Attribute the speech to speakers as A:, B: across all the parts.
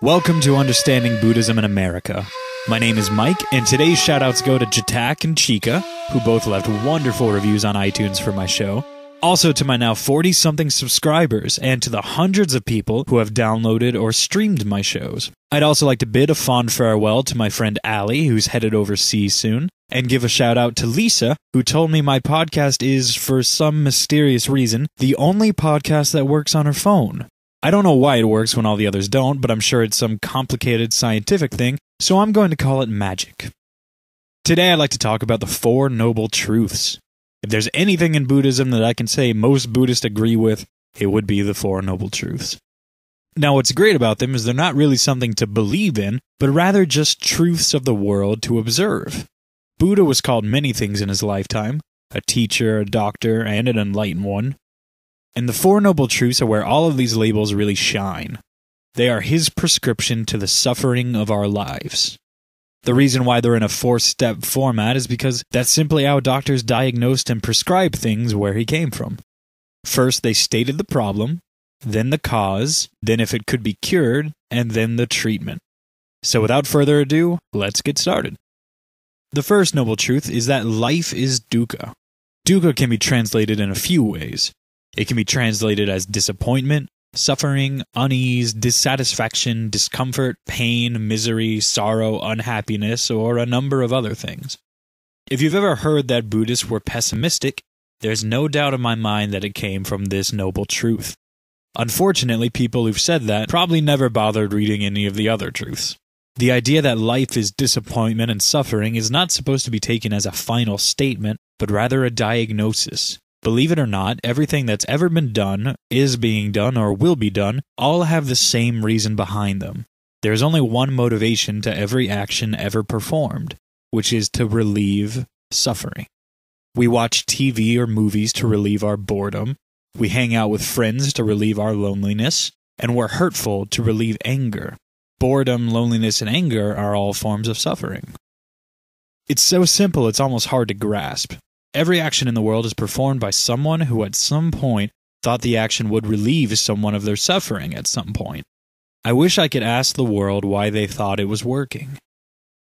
A: Welcome to Understanding Buddhism in America. My name is Mike, and today's shoutouts go to Jatak and Chica, who both left wonderful reviews on iTunes for my show. Also to my now 40-something subscribers, and to the hundreds of people who have downloaded or streamed my shows. I'd also like to bid a fond farewell to my friend Allie, who's headed overseas soon, and give a shout out to Lisa, who told me my podcast is, for some mysterious reason, the only podcast that works on her phone. I don't know why it works when all the others don't, but I'm sure it's some complicated scientific thing, so I'm going to call it magic. Today I'd like to talk about the Four Noble Truths. If there's anything in Buddhism that I can say most Buddhists agree with, it would be the Four Noble Truths. Now what's great about them is they're not really something to believe in, but rather just truths of the world to observe. Buddha was called many things in his lifetime: a teacher, a doctor, and an enlightened one. And the Four Noble Truths are where all of these labels really shine. They are his prescription to the suffering of our lives. The reason why they're in a 4-step format is because that's simply how doctors diagnosed and prescribed things where he came from. First, they stated the problem, then the cause, then if it could be cured, and then the treatment. So without further ado, let's get started. The first noble truth is that life is dukkha. Dukkha can be translated in a few ways. It can be translated as disappointment, suffering, unease, dissatisfaction, discomfort, pain, misery, sorrow, unhappiness, or a number of other things. If you've ever heard that Buddhists were pessimistic, there's no doubt in my mind that it came from this noble truth. Unfortunately, people who've said that probably never bothered reading any of the other truths. The idea that life is disappointment and suffering is not supposed to be taken as a final statement, but rather a diagnosis. Believe it or not, everything that's ever been done, is being done, or will be done, all have the same reason behind them. There's only one motivation to every action ever performed, which is to relieve suffering. We watch TV or movies to relieve our boredom, we hang out with friends to relieve our loneliness, and we're hurtful to relieve anger. Boredom, loneliness, and anger are all forms of suffering. It's so simple it's almost hard to grasp. Every action in the world is performed by someone who at some point thought the action would relieve someone of their suffering at some point. I wish I could ask the world why they thought it was working.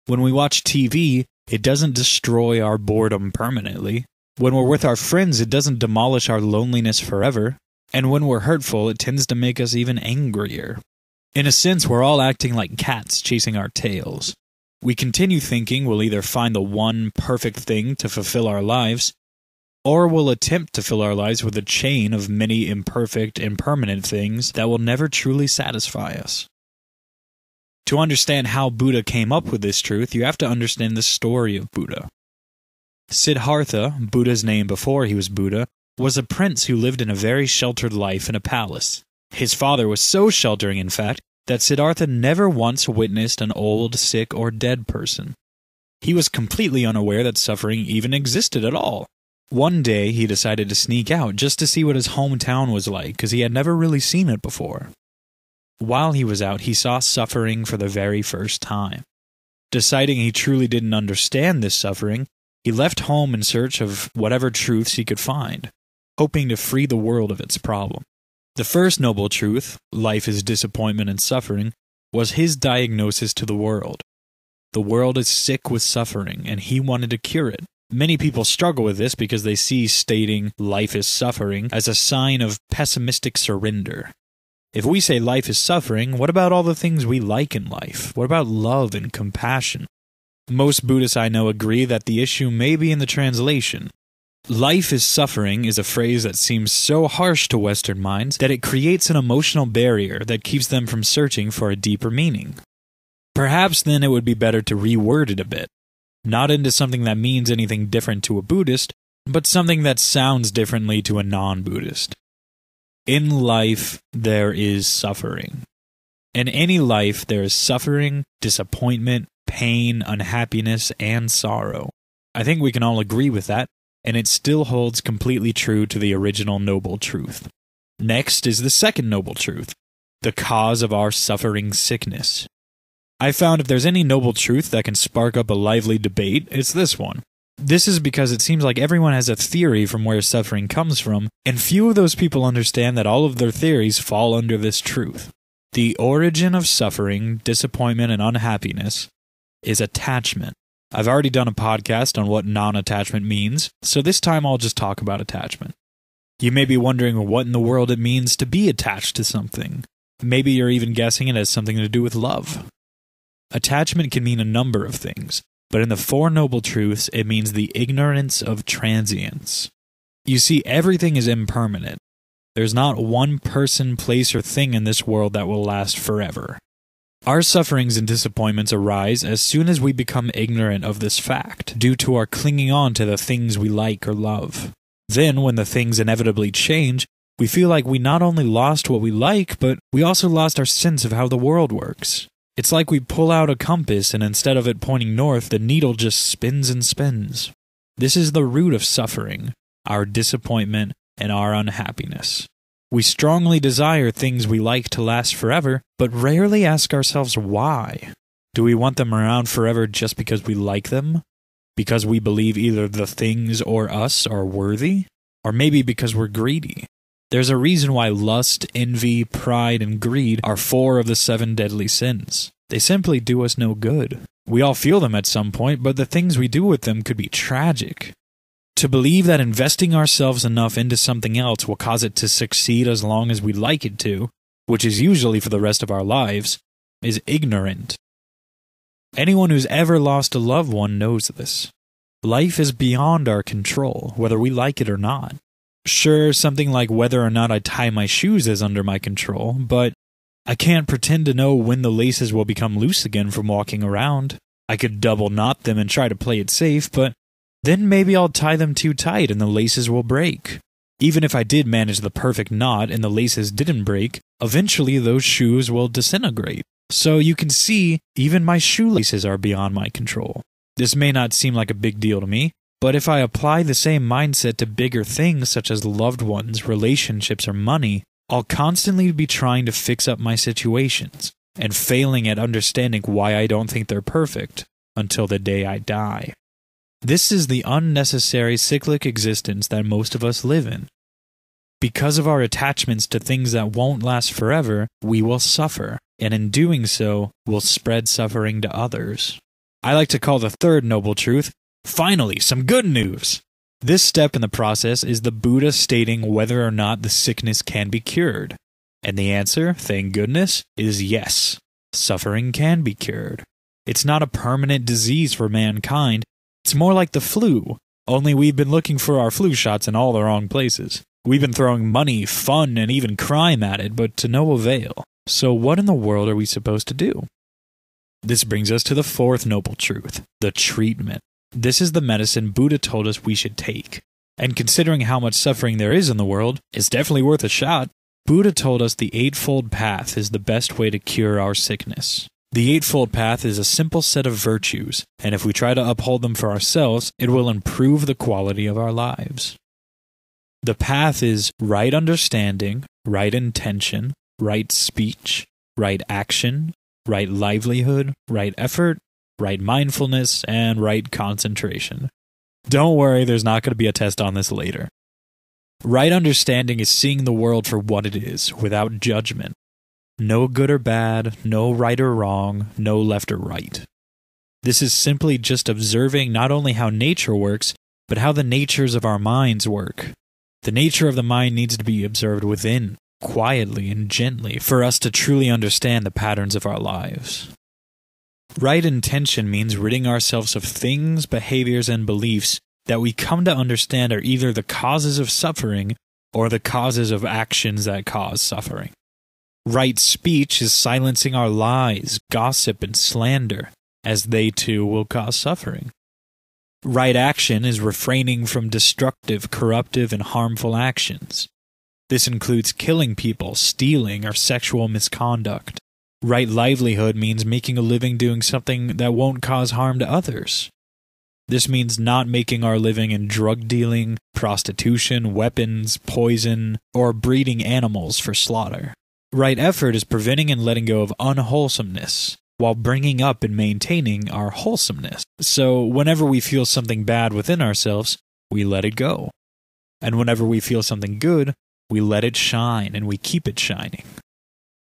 A: When we watch TV, it doesn't destroy our boredom permanently. When we're with our friends, it doesn't demolish our loneliness forever. And when we're hurtful, it tends to make us even angrier. In a sense, we're all acting like cats chasing our tails. We continue thinking we'll either find the one perfect thing to fulfill our lives, or we'll attempt to fill our lives with a chain of many imperfect, impermanent things that will never truly satisfy us. To understand how Buddha came up with this truth, you have to understand the story of Buddha. Siddhartha, Buddha's name before he was Buddha, was a prince who lived in a very sheltered life in a palace. His father was so sheltering, in fact, that Siddhartha never once witnessed an old, sick, or dead person. He was completely unaware that suffering even existed at all. One day, he decided to sneak out just to see what his hometown was like, because he had never really seen it before. While he was out, he saw suffering for the very first time. Deciding he truly didn't understand this suffering, he left home in search of whatever truths he could find, hoping to free the world of its problem. The first noble truth, life is disappointment and suffering, was his diagnosis to the world. The world is sick with suffering, and he wanted to cure it. Many people struggle with this because they see stating life is suffering as a sign of pessimistic surrender. If we say life is suffering, what about all the things we like in life? What about love and compassion? Most Buddhists I know agree that the issue may be in the translation. Life is suffering is a phrase that seems so harsh to Western minds that it creates an emotional barrier that keeps them from searching for a deeper meaning. Perhaps then it would be better to reword it a bit, not into something that means anything different to a Buddhist, but something that sounds differently to a non-Buddhist. In life, there is suffering. In any life, there is suffering, disappointment, pain, unhappiness, and sorrow. I think we can all agree with that, and it still holds completely true to the original noble truth. Next is the second noble truth, the cause of our suffering sickness. I found if there's any noble truth that can spark up a lively debate, it's this one. This is because it seems like everyone has a theory from where suffering comes from, and few of those people understand that all of their theories fall under this truth. The origin of suffering, disappointment, and unhappiness is attachment. I've already done a podcast on what non-attachment means, so this time I'll just talk about attachment. You may be wondering what in the world it means to be attached to something. Maybe you're even guessing it has something to do with love. Attachment can mean a number of things, but in the Four Noble Truths, it means the ignorance of transience. You see, everything is impermanent. There's not one person, place, or thing in this world that will last forever. Our sufferings and disappointments arise as soon as we become ignorant of this fact, due to our clinging on to the things we like or love. Then, when the things inevitably change, we feel like we not only lost what we like, but we also lost our sense of how the world works. It's like we pull out a compass and instead of it pointing north, the needle just spins and spins. This is the root of suffering, our disappointment, and our unhappiness. We strongly desire things we like to last forever, but rarely ask ourselves why. Do we want them around forever just because we like them? Because we believe either the things or us are worthy? Or maybe because we're greedy? There's a reason why lust, envy, pride, and greed are 4 of the 7 deadly sins. They simply do us no good. We all feel them at some point, but the things we do with them could be tragic. To believe that investing ourselves enough into something else will cause it to succeed as long as we like it to, which is usually for the rest of our lives, is ignorant. Anyone who's ever lost a loved one knows this. Life is beyond our control, whether we like it or not. Sure, something like whether or not I tie my shoes is under my control, but I can't pretend to know when the laces will become loose again from walking around. I could double knot them and try to play it safe, but then maybe I'll tie them too tight and the laces will break. Even if I did manage the perfect knot and the laces didn't break, eventually those shoes will disintegrate. So you can see, even my shoelaces are beyond my control. This may not seem like a big deal to me, but if I apply the same mindset to bigger things such as loved ones, relationships, or money, I'll constantly be trying to fix up my situations and failing at understanding why I don't think they're perfect until the day I die. This is the unnecessary cyclic existence that most of us live in. Because of our attachments to things that won't last forever, we will suffer, and in doing so, will spread suffering to others. I like to call the third noble truth, finally, some good news! This step in the process is the Buddha stating whether or not the sickness can be cured. And the answer, thank goodness, is yes. Suffering can be cured. It's not a permanent disease for mankind. It's more like the flu, only we've been looking for our flu shots in all the wrong places. We've been throwing money, fun, and even crime at it, but to no avail. So what in the world are we supposed to do? This brings us to the fourth noble truth, the treatment. This is the medicine Buddha told us we should take. And considering how much suffering there is in the world, it's definitely worth a shot. Buddha told us the Eightfold Path is the best way to cure our sickness. The Eightfold Path is a simple set of virtues, and if we try to uphold them for ourselves, it will improve the quality of our lives. The path is right understanding, right intention, right speech, right action, right livelihood, right effort, right mindfulness, and right concentration. Don't worry, there's not going to be a test on this later. Right understanding is seeing the world for what it is, without judgment. No good or bad, no right or wrong, no left or right. This is simply just observing not only how nature works, but how the natures of our minds work. The nature of the mind needs to be observed within, quietly and gently, for us to truly understand the patterns of our lives. Right intention means ridding ourselves of things, behaviors, and beliefs that we come to understand are either the causes of suffering or the causes of actions that cause suffering. Right speech is silencing our lies, gossip, and slander, as they too will cause suffering. Right action is refraining from destructive, corruptive, and harmful actions. This includes killing people, stealing, or sexual misconduct. Right livelihood means making a living doing something that won't cause harm to others. This means not making our living in drug dealing, prostitution, weapons, poison, or breeding animals for slaughter. Right effort is preventing and letting go of unwholesomeness, while bringing up and maintaining our wholesomeness. So whenever we feel something bad within ourselves, we let it go. And whenever we feel something good, we let it shine and we keep it shining.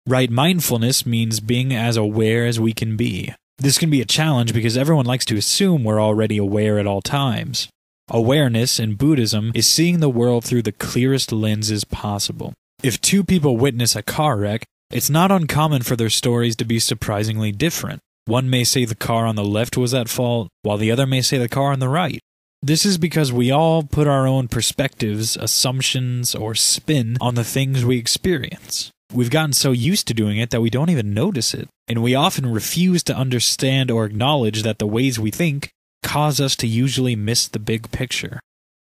A: Right mindfulness means being as aware as we can be. This can be a challenge because everyone likes to assume we're already aware at all times. Awareness in Buddhism is seeing the world through the clearest lenses possible. If two people witness a car wreck, it's not uncommon for their stories to be surprisingly different. One may say the car on the left was at fault, while the other may say the car on the right. This is because we all put our own perspectives, assumptions, or spin on the things we experience. We've gotten so used to doing it that we don't even notice it, and we often refuse to understand or acknowledge that the ways we think cause us to usually miss the big picture.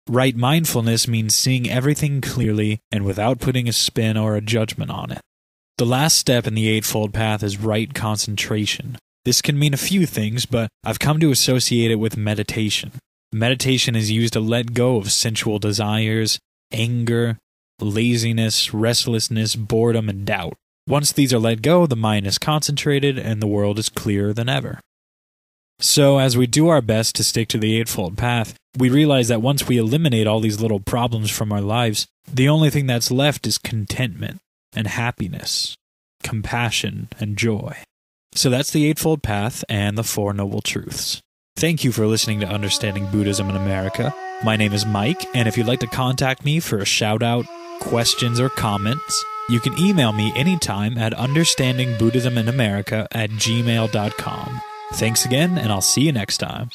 A: Right mindfulness means seeing everything clearly and without putting a spin or a judgment on it. The last step in the Eightfold Path is right concentration. This can mean a few things, but I've come to associate it with meditation. Meditation is used to let go of sensual desires, anger, laziness, restlessness, boredom, and doubt. Once these are let go, the mind is concentrated and the world is clearer than ever. So, as we do our best to stick to the Eightfold Path, we realize that once we eliminate all these little problems from our lives, the only thing that's left is contentment and happiness, compassion and joy. So that's the Eightfold Path and the Four Noble Truths. Thank you for listening to Understanding Buddhism in America. My name is Mike, and if you'd like to contact me for a shout-out, questions, or comments, you can email me anytime at understandingbuddhisminamerica@gmail.com. Thanks again, and I'll see you next time.